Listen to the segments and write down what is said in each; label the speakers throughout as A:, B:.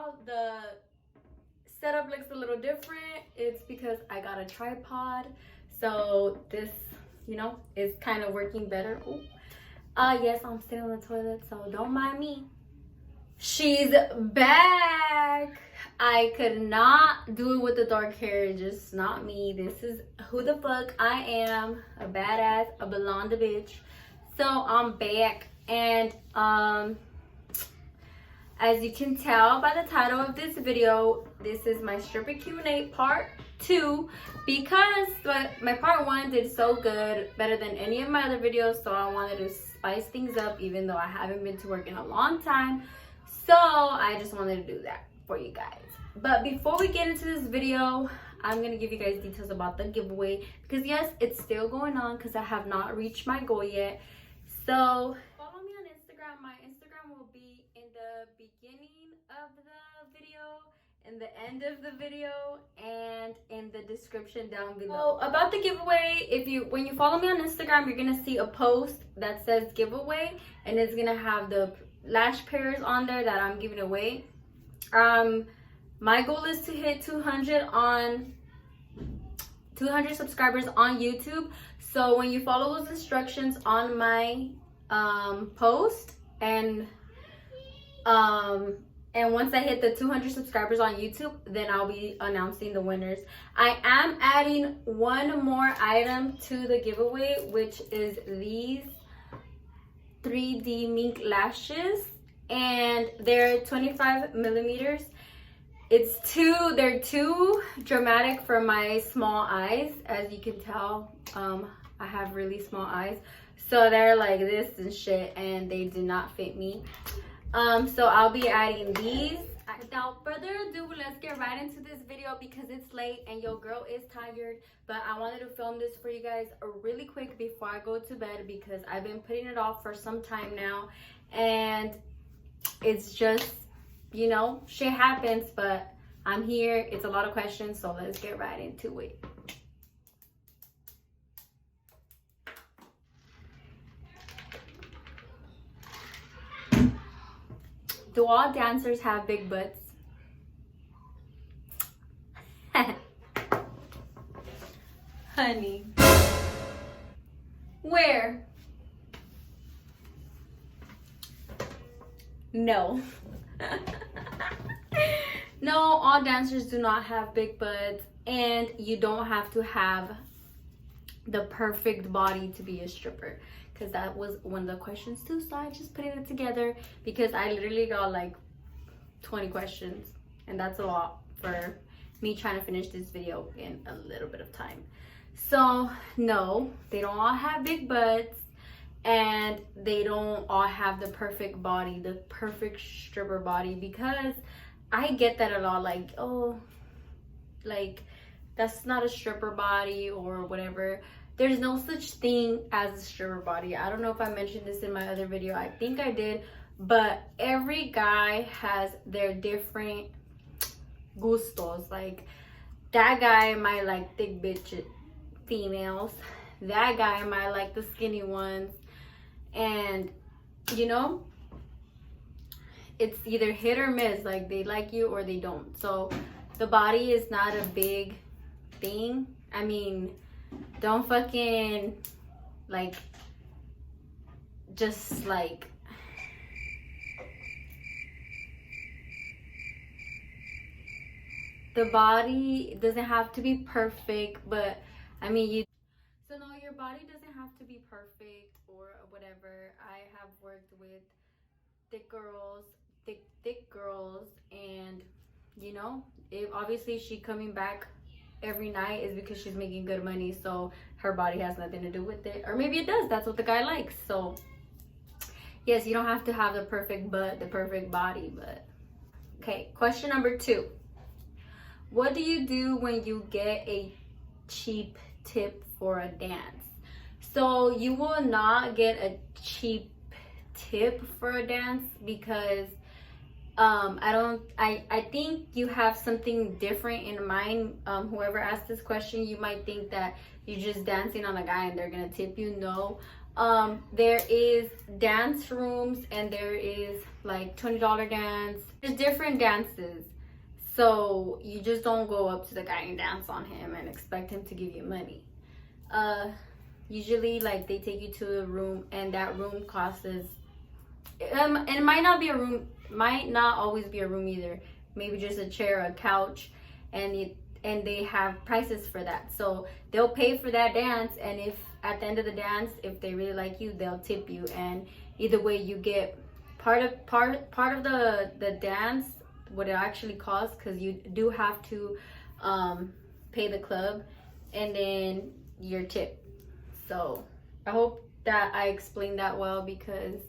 A: tell the setup looks a little different, it's because I got a tripod. So this, you know, is kind of working better. Ooh. Yes, I'm sitting on the toilet, so don't mind me. She's back. I could not do it with the dark hair, just not me. This is who the fuck I am, a badass, a blonde bitch. So I'm back, and as you can tell by the title of this video, this is my stripper Q&A part 2, because my part 1 did so good, better than any of my other videos, so I wanted to spice things up, even though I haven't been to work in a long time. So I just wanted to do that for you guys. But before we get into this video, I'm gonna give you guys details about the giveaway, because yes, it's still going on because I have not reached my goal yet. So follow me on Instagram. My Instagram will be in the beginning of the video, in the end of the video, and in the description down below. So about the giveaway, when you follow me on Instagram, you're gonna see a post that says giveaway, and it's gonna have the lash pairs on there that I'm giving away. My goal is to hit 200 subscribers on YouTube. So when you follow those instructions on my post, and once I hit the 200 subscribers on YouTube, then I'll be announcing the winners. I am adding one more item to the giveaway, which is these 3D mink lashes, and they're 25 millimeters. They're too dramatic for my small eyes. As you can tell, I have really small eyes, so they're like this and shit, and they do not fit me. So I'll be adding these. Without further ado, let's get right into this video, because it's late and your girl is tired. But I wanted to film this for you guys really quick before I go to bed, because I've been putting it off for some time now, and it's just, you know, shit happens. But I'm here. It's a lot of questions, so let's get right into it. Do all dancers have big butts? Honey. Where? No. No, all dancers do not have big butts, and you don't have to have the perfect body to be a stripper, because that was one of the questions too. So I just put it together, because I literally got like 20 questions, and that's a lot for me trying to finish this video in a little bit of time. So no, they don't all have big butts, and they don't all have the perfect body, the perfect stripper body, because I get that a lot, like, oh, like, that's not a stripper body or whatever. There's no such thing as a stripper body. I don't know if I mentioned this in my other video. I think I did. But every guy has their different gustos. Like, that guy might like thick bitch females. That guy might like the skinny ones. And, you know, it's either hit or miss. Like, they like you or they don't. So the body is not a big thing. I mean, don't fucking like just like the body doesn't have to be perfect, but I mean, so no, your body doesn't have to be perfect or whatever. I have worked with thick girls, and you know, if obviously she coming back every night is because she's making good money, so her body has nothing to do with it. Or maybe it does, that's what the guy likes. So yes, you don't have to have the perfect butt, the perfect body. But okay, question number 2. What do you do when you get a cheap tip for a dance? So you will not get a cheap tip for a dance, because I think you have something different in mind. Whoever asked this question, you might think that you're just dancing on a guy and they're gonna tip you. No, There is dance rooms, and there is like $20 dance. There's different dances. So you just don't go up to the guy and dance on him and expect him to give you money. Usually like they take you to a room, and that room costs and it might not be a room, might not always be a room either. Maybe just a chair, a couch, and they have prices for that. So they'll pay for that dance, and if at the end of the dance, if they really like you, they'll tip you. And either way, you get part of the dance, what it actually costs, because you do have to pay the club, and then your tip. So I hope that I explained that well, because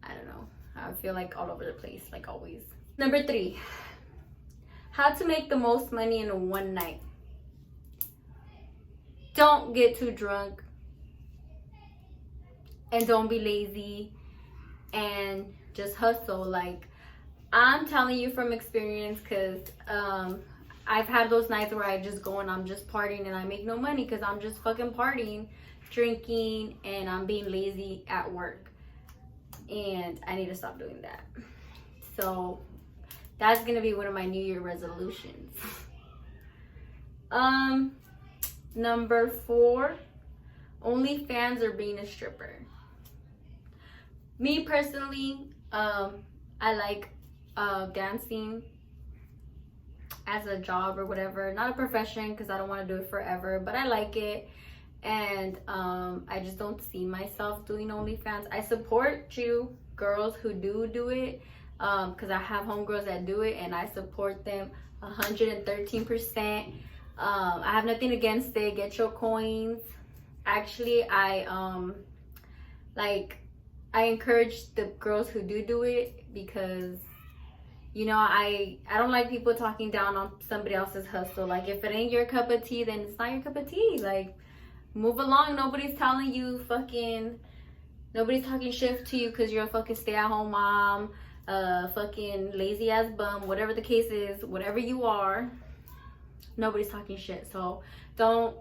A: I don't know, I feel like all over the place like always. Number 3, how to make the most money in one night. Don't get too drunk, and don't be lazy, and just hustle. Like, I'm telling you from experience, because I've had those nights where I just go and I'm just partying and I make no money because I'm just fucking partying, drinking, and I'm being lazy at work. And I need to stop doing that. So that's gonna be one of my New Year resolutions. Number 4, OnlyFans or being a stripper. Me personally, I like dancing as a job or whatever, not a profession, because I don't want to do it forever, but I like it. And I just don't see myself doing OnlyFans. I support you girls who do it, because I have homegirls that do it, and I support them 113%. I have nothing against it. Get your coins. Actually, I encourage the girls who do it, because you know, I don't like people talking down on somebody else's hustle. Like, if it ain't your cup of tea, then it's not your cup of tea. Like, move along. Nobody's telling you nobody's talking shit to you because you're a fucking stay-at-home mom, fucking lazy ass bum, whatever the case is, whatever you are, nobody's talking shit. So don't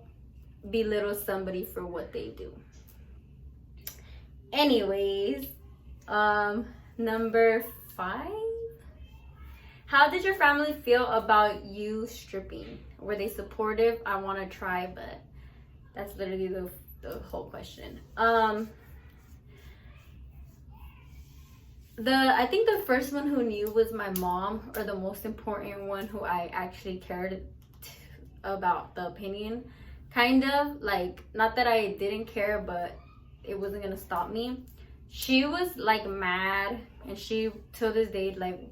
A: belittle somebody for what they do. Anyways, number 5, how did your family feel about you stripping? Were they supportive? I want to try, but that's literally the whole question. I think the first one who knew was my mom, or the most important one who I actually cared about the opinion. Kind of, like, not that I didn't care, but it wasn't gonna stop me. She was like mad, and she till this day, like,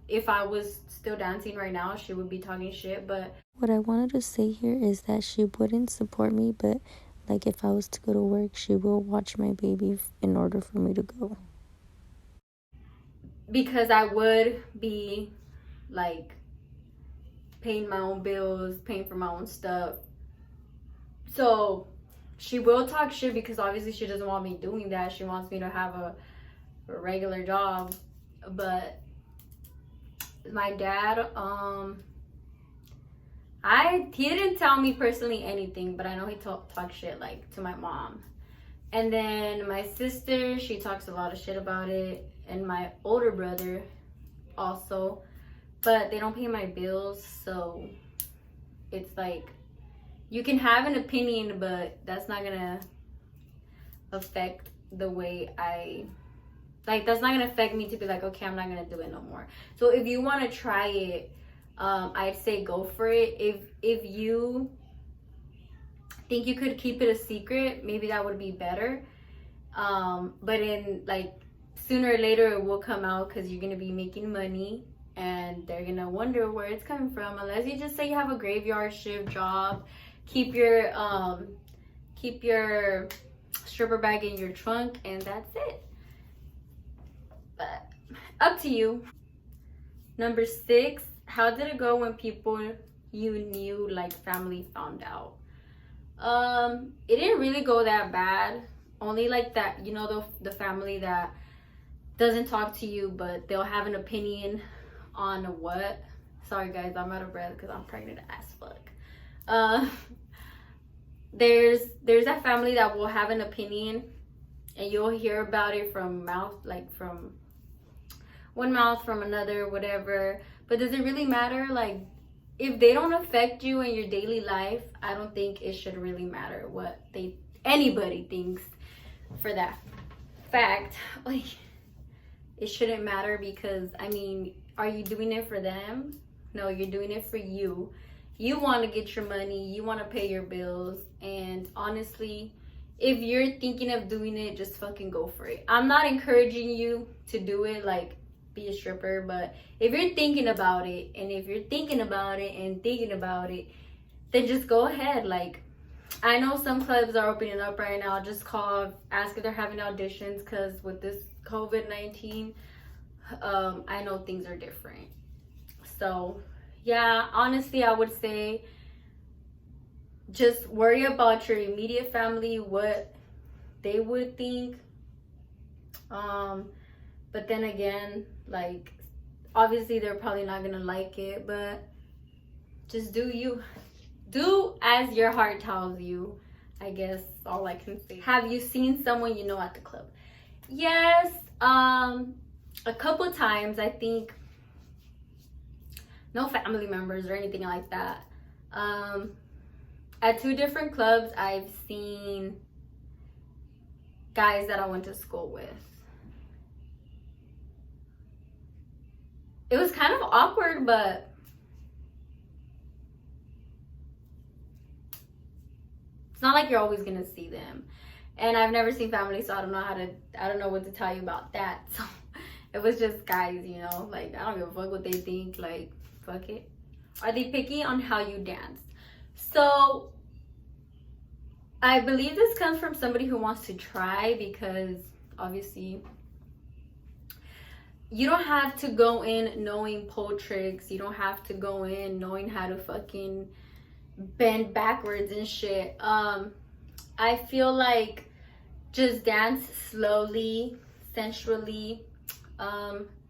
A: if I was still dancing right now, she would be talking shit. But
B: what I wanted to say here is that she wouldn't support me, but like if I was to go to work, she will watch my baby in order for me to go.
A: Because I would be like paying my own bills, paying for my own stuff. So she will talk shit, because obviously she doesn't want me doing that. She wants me to have a regular job. But my dad, he didn't tell me personally anything, but I know he talked shit like to my mom. And then my sister, she talks a lot of shit about it, and my older brother also, but they don't pay my bills. So it's like, you can have an opinion, but that's not gonna affect the way that's not gonna affect me to be like, okay, I'm not gonna do it no more. So if you want to try it, I'd say go for it. If you think you could keep it a secret, maybe that would be better. But in like sooner or later it will come out, because you're gonna be making money, and they're gonna wonder where it's coming from. Unless you just say you have a graveyard shift job, keep your stripper bag in your trunk, and that's it. But up to you. Number 6, how did it go when people you knew, like family, found out? It didn't really go that bad. Only like that, you know, the family that doesn't talk to you, but they'll have an opinion on what. Sorry guys, I'm out of breath because I'm pregnant as fuck. There's that family that will have an opinion and you'll hear about it from mouth, like from one mouth from another, whatever. But does it really matter? Like, if they don't affect you in your daily life, I don't think it should really matter what anybody thinks for that fact. Like, it shouldn't matter, because I mean, are you doing it for them? No, you're doing it for you. You want to get your money, you want to pay your bills, and honestly, if you're thinking of doing it, just fucking go for it. I'm not encouraging you to do it, like be a stripper, but if you're thinking about it, and if you're thinking about it and thinking about it, then just go ahead. Like, I know some clubs are opening up right now. Just call, ask if they're having auditions, because with this COVID-19, I know things are different. So yeah, honestly, I would say just worry about your immediate family, what they would think. But then again, like, obviously they're probably not gonna like it, but just do you. Do as your heart tells you, I guess, all I can say. Have you seen someone you know at the club? Yes, a couple times. I think no family members or anything like that. At 2 different clubs, I've seen guys that I went to school with. It was kind of awkward, but it's not like you're always gonna see them. And I've never seen family, so I don't know what to tell you about that. So it was just guys, you know, like, I don't give a fuck what they think, like, fuck it. Are they picky on how you dance? So I believe this comes from somebody who wants to try, because obviously you don't have to go in knowing pole tricks. You don't have to go in knowing how to fucking bend backwards and shit. I feel like just dance slowly, sensually,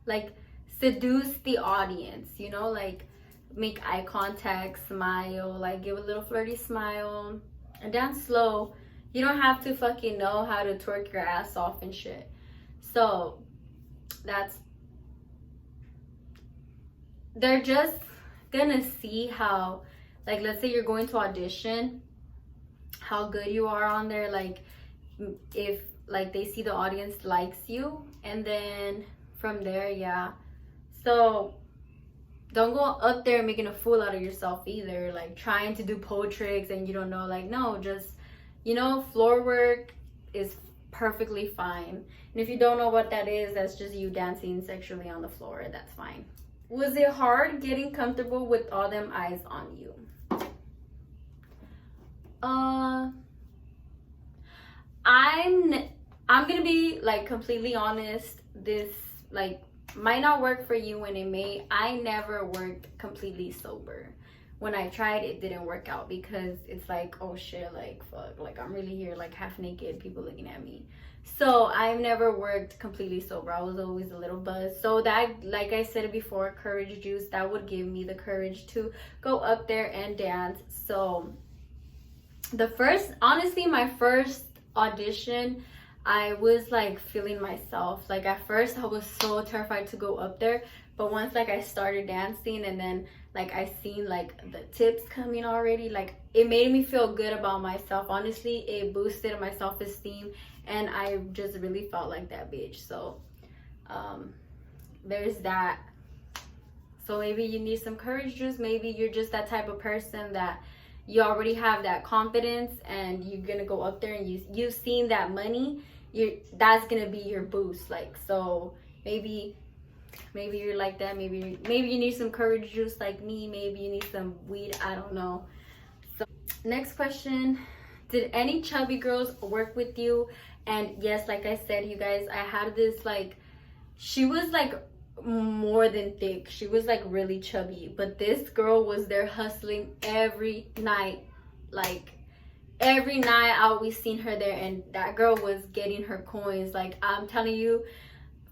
A: like seduce the audience, you know, like make eye contact, smile, like give a little flirty smile, and dance slow. You don't have to fucking know how to twerk your ass off and shit. So they're just gonna see how, like, let's say you're going to audition, how good you are on there, like, if like they see the audience likes you, and then from there, yeah. So don't go up there making a fool out of yourself either, like trying to do pole tricks and you don't know. Like, no, just, you know, floor work is perfectly fine. And if you don't know what that is, that's just you dancing sexually on the floor. That's fine. Was it hard getting comfortable with all them eyes on you? I'm gonna be like completely honest. This like might not work for you, and it may. I never worked completely sober. When I tried, it didn't work out, because it's like, oh shit, like fuck, like I'm really here, like half naked, people looking at me. So I've never worked completely sober. I was always a little buzzed. So that, like I said before, courage juice, that would give me the courage to go up there and dance. So honestly, my first audition, I was like feeling myself. Like at first I was so terrified to go up there, but once like I started dancing, and then like I seen like the tips coming already, like it made me feel good about myself. Honestly, it boosted my self-esteem, and I just really felt like that bitch. So there's that. So maybe you need some courage juice. Maybe you're just that type of person that you already have that confidence, and you're gonna go up there and you've seen that money, that's gonna be your boost. Like, so maybe you're like that. Maybe you need some courage juice like me. Maybe you need some weed, I don't know. So next question, did any chubby girls work with you? And yes, like I said, you guys, I had this, like, she was like more than thick. She was like really chubby, but this girl was there hustling every night. Like every night out, we seen her there, and that girl was getting her coins. Like, I'm telling you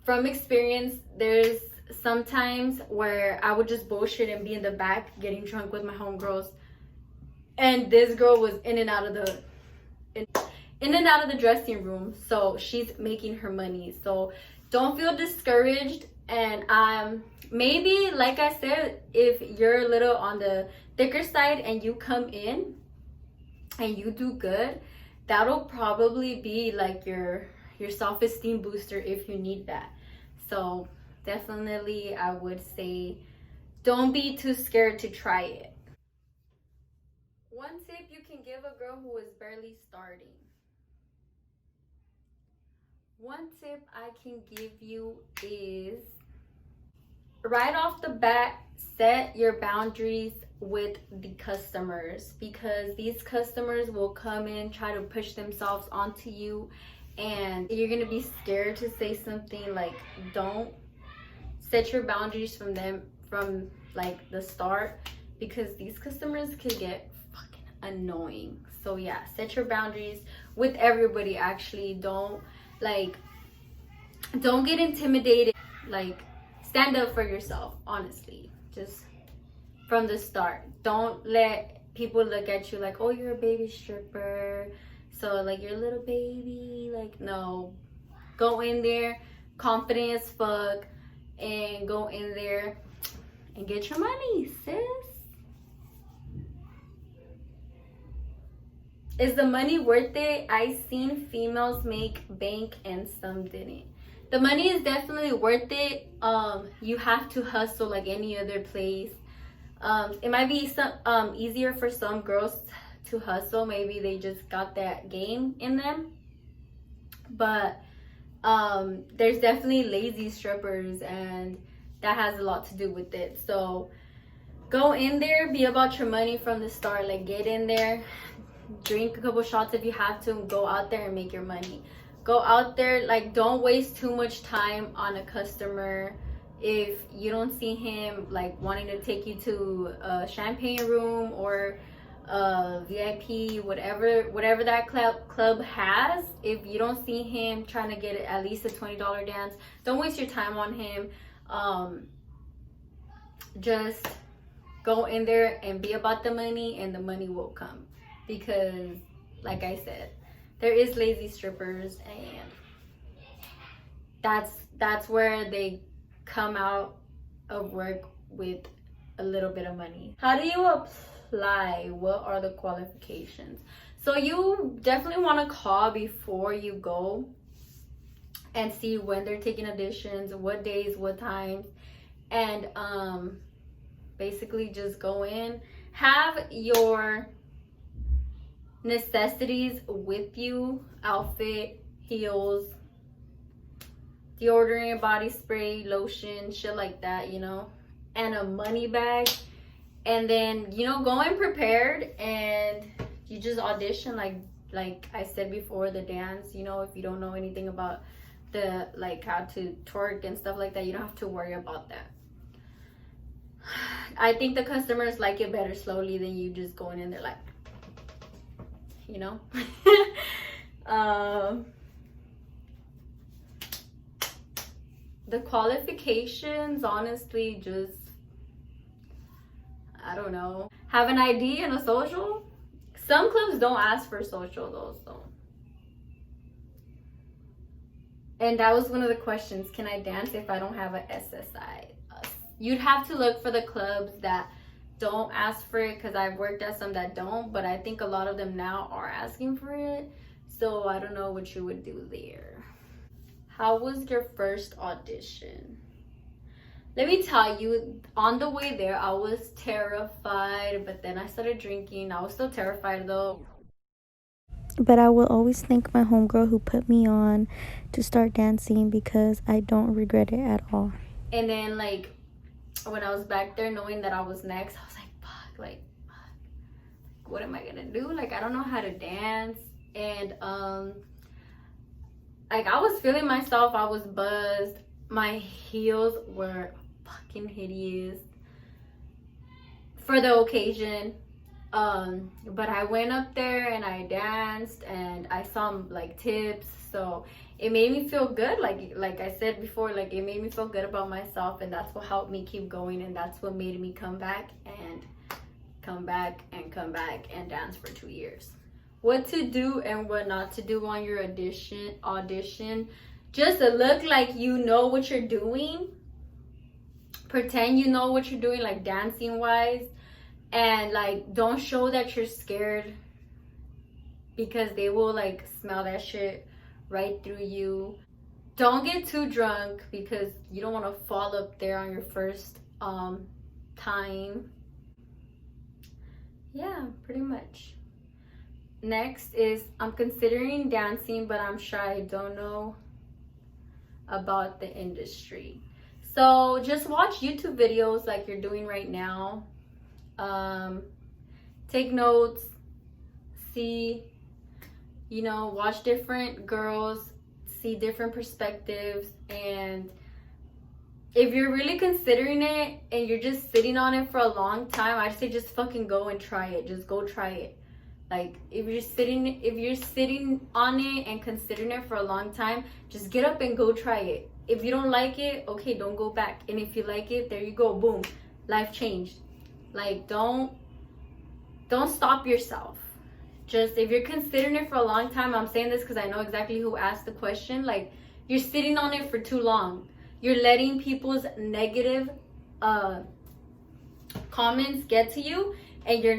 A: from experience, there's sometimes where I would just bullshit and be in the back getting drunk with my homegirls, and this girl was in and out of in and out of the dressing room, so she's making her money. So don't feel discouraged. And maybe, like I said, if you're a little on the thicker side and you come in and you do good, that'll probably be like your self-esteem booster if you need that. So definitely I would say don't be too scared to try it. One tip you can give a girl who is barely starting. One tip I can give you is right off the bat, set your boundaries with the customers, because these customers will come in, try to push themselves onto you, and you're gonna be scared to say something. Like, don't set your boundaries from them from like the start, because these customers could get fucking annoying. So yeah, set your boundaries with everybody. Actually, don't get intimidated. Like, stand up for yourself, honestly, just from the start. Don't let people look at you like, oh, you're a baby stripper, so like you're a little baby. Like, no, go in there confident as fuck and go in there and get your money, sis. Is the money worth it? I seen females make bank and some didn't. The money is definitely worth it. You have to hustle like any other place. It might be some easier for some girls to hustle. Maybe they just got that game in them. But there's definitely lazy strippers, and that has a lot to do with it. So go in there, be about your money from the start. Like, get in there, drink a couple shots if you have to, go out there and make your money. Go out there, like, don't waste too much time on a customer. If you don't see him like wanting to take you to a champagne room or VIP, whatever that club has, if you don't see him trying to get at least a $20 dance, don't waste your time on him. Just go in there and be about the money, and the money will come. Because like I said, there is lazy strippers, and that's where they come out of work with a little bit of money. How do you apply? What are the qualifications? So you definitely want to call before you go and see when they're taking auditions, what days, what times, and basically just go in, have your necessities with you: outfit, heels, deodorant, body spray, lotion, shit like that, you know, and a money bag. And then, you know, go in prepared, and you just audition like I said before, the dance. You know, if you don't know anything about the like how to twerk and stuff like that, you don't have to worry about that. I think the customers like it better slowly than you just going in there like, you know. The qualifications, honestly, just, I don't know, have an ID and a social. Some clubs don't ask for social though, so. And that was one of the questions: can I dance if I don't have a SSI? You'd have to look for the clubs that don't ask for it, because I've worked at some that don't, but I think a lot of them now are asking for it. So I don't know what you would do there. How was your first audition? Let me tell you, on the way there, I was terrified, but then I started drinking. I was still terrified though.
B: But I will always thank my homegirl who put me on to start dancing, because I don't regret it at all.
A: And then, like, when I was back there knowing that I was next, I was like, fuck, what am I gonna do? Like, I don't know how to dance. And like, I was feeling myself, I was buzzed. My heels were fucking hideous for the occasion. But I went up there and I danced, and I saw like tips, so it made me feel good. Like I said before, like, it made me feel good about myself, and that's what helped me keep going, and that's what made me come back and come back and come back and dance for 2 years. what to do and what not to do on your audition. Just to look like you know what you're doing. Pretend you know what you're doing, like dancing wise, and like don't show that you're scared, because they will like smell that shit right through you. Don't get too drunk because you don't want to fall up there on your first time. Yeah, pretty much. Next is, I'm considering dancing, but I'm shy. I don't know about the industry. So just watch YouTube videos like you're doing right now. Take notes, see, watch different girls, see different perspectives. And if you're really considering it and you're just sitting on it for a long time, I say just fucking go and try it. Just go try it. Like, if you're sitting on it and considering it for a long time, just get up and go try it. If you don't like it, okay, don't go back. And if you like it, there you go, boom, life changed. Like, don't stop yourself. Just, if you're considering it for a long time, I'm saying this because I know exactly who asked the question. Like, you're sitting on it for too long. You're letting people's negative comments get to you, and you're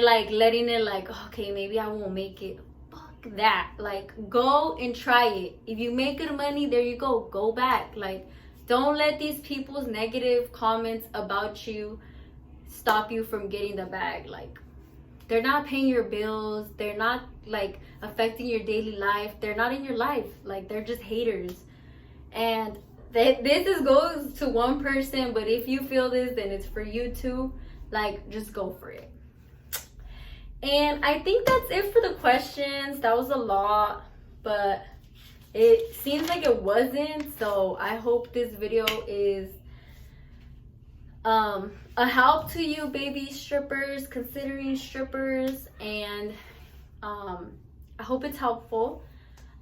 A: like letting it like, okay, maybe I won't make it. Fuck that. Like, go and try it. If you make good money, there you go. Go back. Like, don't let these people's negative comments about you stop you from getting the bag. Like, they're not paying your bills. They're not like affecting your daily life. They're not in your life. Like, they're just haters. And this goes to one person, but if you feel this, then it's for you too. Like, just go for it. And I think that's it for the questions. That was a lot, but it seems like it wasn't. So I hope this video is a help to you, baby strippers, considering strippers. And I hope it's helpful.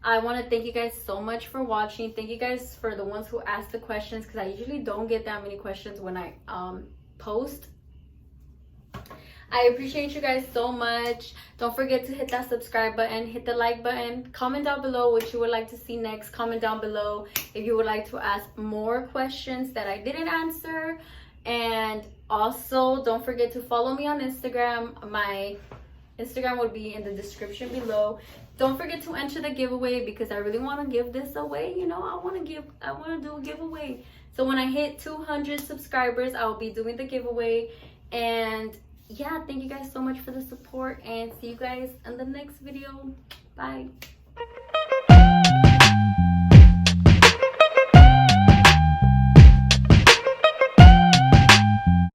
A: I want to thank you guys so much for watching. Thank you guys for the ones who asked the questions, because I usually don't get that many questions when I post. I appreciate you guys so much. Don't forget to hit that subscribe button, hit the like button, comment down below what you would like to see next. Comment down below if you would like to ask more questions that I didn't answer. And also, don't forget to follow me on Instagram. My Instagram will be in the description below. Don't forget to enter the giveaway, because I really want to give this away. I want to do a giveaway. So when I hit 200 subscribers, I will be doing the giveaway. And yeah, thank you guys so much for the support, and see you guys in the next video. Bye.